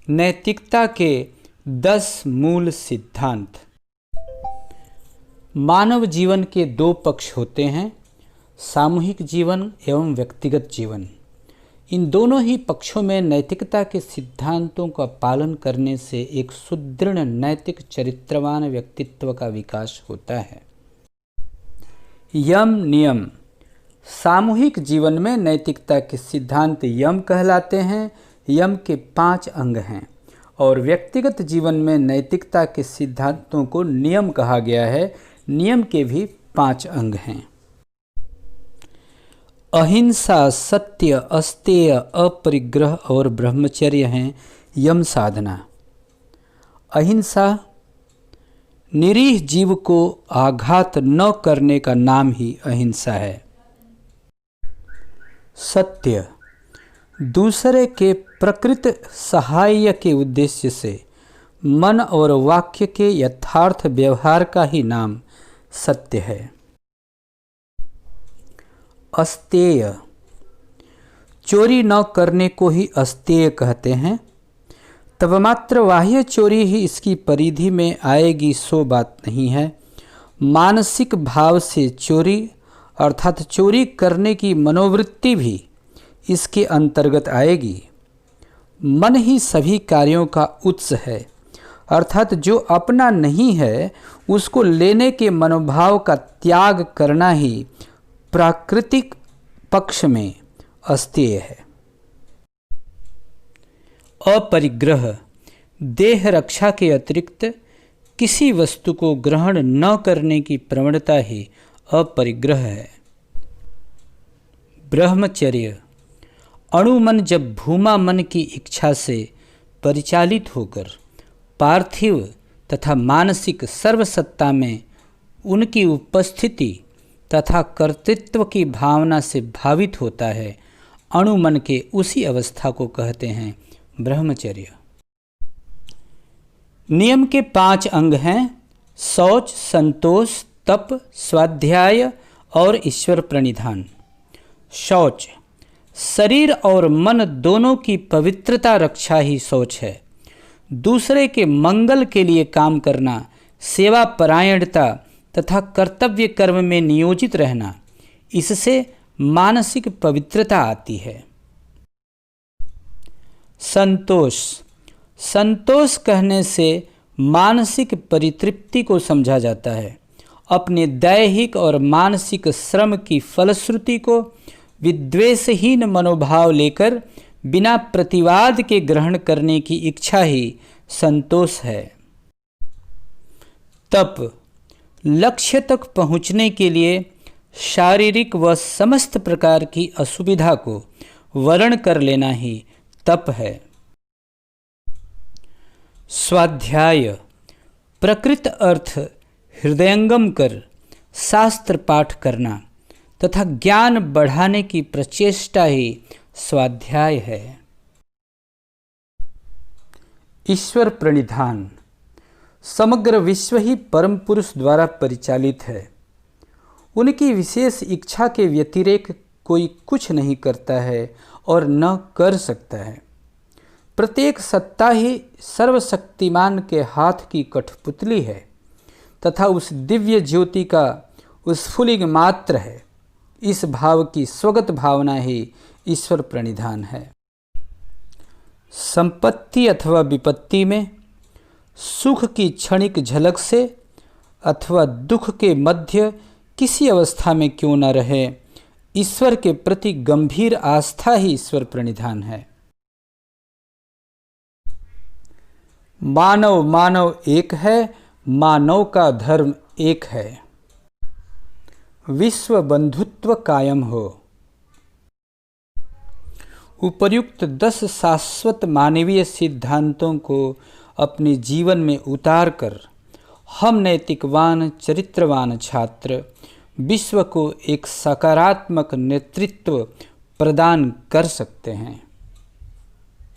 नैतिकता के 10 मूल सिद्धांत। मानव जीवन के 2 पक्ष होते हैं, सामूहिक जीवन एवं व्यक्तिगत जीवन। इन दोनों ही पक्षों में नैतिकता के सिद्धांतों का पालन करने से एक सुदृढ़ नैतिक चरित्रवान व्यक्तित्व का विकास होता है। यम नियम। सामूहिक जीवन में नैतिकता के सिद्धांत यम कहलाते हैं। यम के 5 अंग हैं और व्यक्तिगत जीवन में नैतिकता के सिद्धांतों को नियम कहा गया है। नियम के भी 5 अंग हैं। अहिंसा, सत्य, अस्तेय, अपरिग्रह और ब्रह्मचर्य हैं यम साधना। अहिंसा निरीह जीव को आघात न करने का नाम ही अहिंसा है। सत्य दूसरे के प्रकृत सहाय के उद्देश्य से मन और वाक्य के यथार्थ व्यवहार का ही नाम सत्य है। अस्तेय चोरी न करने को ही अस्तेय कहते हैं। तब मात्र बाह्य चोरी ही इसकी परिधि में आएगी सो बात नहीं है। मानसिक भाव से चोरी अर्थात चोरी करने की मनोवृत्ति भी इसके अंतर्गत आएगी। मन ही सभी कार्यों का उत्स है, अर्थात जो अपना नहीं है उसको लेने के मनोभाव का त्याग करना ही प्राकृतिक पक्ष में अस्तेय है। अपरिग्रह देह रक्षा के अतिरिक्त किसी वस्तु को ग्रहण न करने की प्रवणता ही अपरिग्रह है। ब्रह्मचर्य अणुमन जब भूमा मन की इच्छा से परिचालित होकर पार्थिव तथा मानसिक सर्वसत्ता में उनकी उपस्थिति तथा कर्तृत्व की भावना से भावित होता है, अणुमन के उसी अवस्था को कहते हैं ब्रह्मचर्य। नियम के 5 अंग हैं शौच, संतोष, तप, स्वाध्याय और ईश्वर प्रणिधान। शौच शरीर और मन दोनों की पवित्रता रक्षा ही शौच है। दूसरे के मंगल के लिए काम करना, सेवा परायणता तथा कर्तव्य कर्म में नियोजित रहना, इससे मानसिक पवित्रता आती है। संतोष संतोष कहने से मानसिक परितृप्ति को समझा जाता है। अपने दैहिक और मानसिक श्रम की फलश्रुति को विद्वेषहीन मनोभाव लेकर बिना प्रतिवाद के ग्रहण करने की इच्छा ही संतोष है। तप लक्ष्य तक पहुँचने के लिए शारीरिक व समस्त प्रकार की असुविधा को वरण कर लेना ही तप है। स्वाध्याय प्रकृत अर्थ हृदयंगम कर शास्त्र पाठ करना तथा ज्ञान बढ़ाने की प्रचेष्टा ही स्वाध्याय है। ईश्वर प्रणिधान समग्र विश्व ही परम पुरुष द्वारा परिचालित है। उनकी विशेष इच्छा के व्यतिरेक कोई कुछ नहीं करता है और न कर सकता है। प्रत्येक सत्ता ही सर्वशक्तिमान के हाथ की कठपुतली है तथा उस दिव्य ज्योति का स्फुलिंग मात्र है। इस भाव की स्वगत भावना ही ईश्वर प्रणिधान है। संपत्ति अथवा विपत्ति में सुख की क्षणिक झलक से अथवा दुख के मध्य किसी अवस्था में क्यों न रहे, ईश्वर के प्रति गंभीर आस्था ही ईश्वर प्रणिधान है। मानव मानव एक है, मानव का धर्म एक है। विश्व बंधुत्व कायम हो। उपर्युक्त 10 शाश्वत मानवीय सिद्धांतों को अपने जीवन में उतार कर हम नैतिकवान चरित्रवान छात्र विश्व को एक सकारात्मक नेतृत्व प्रदान कर सकते हैं।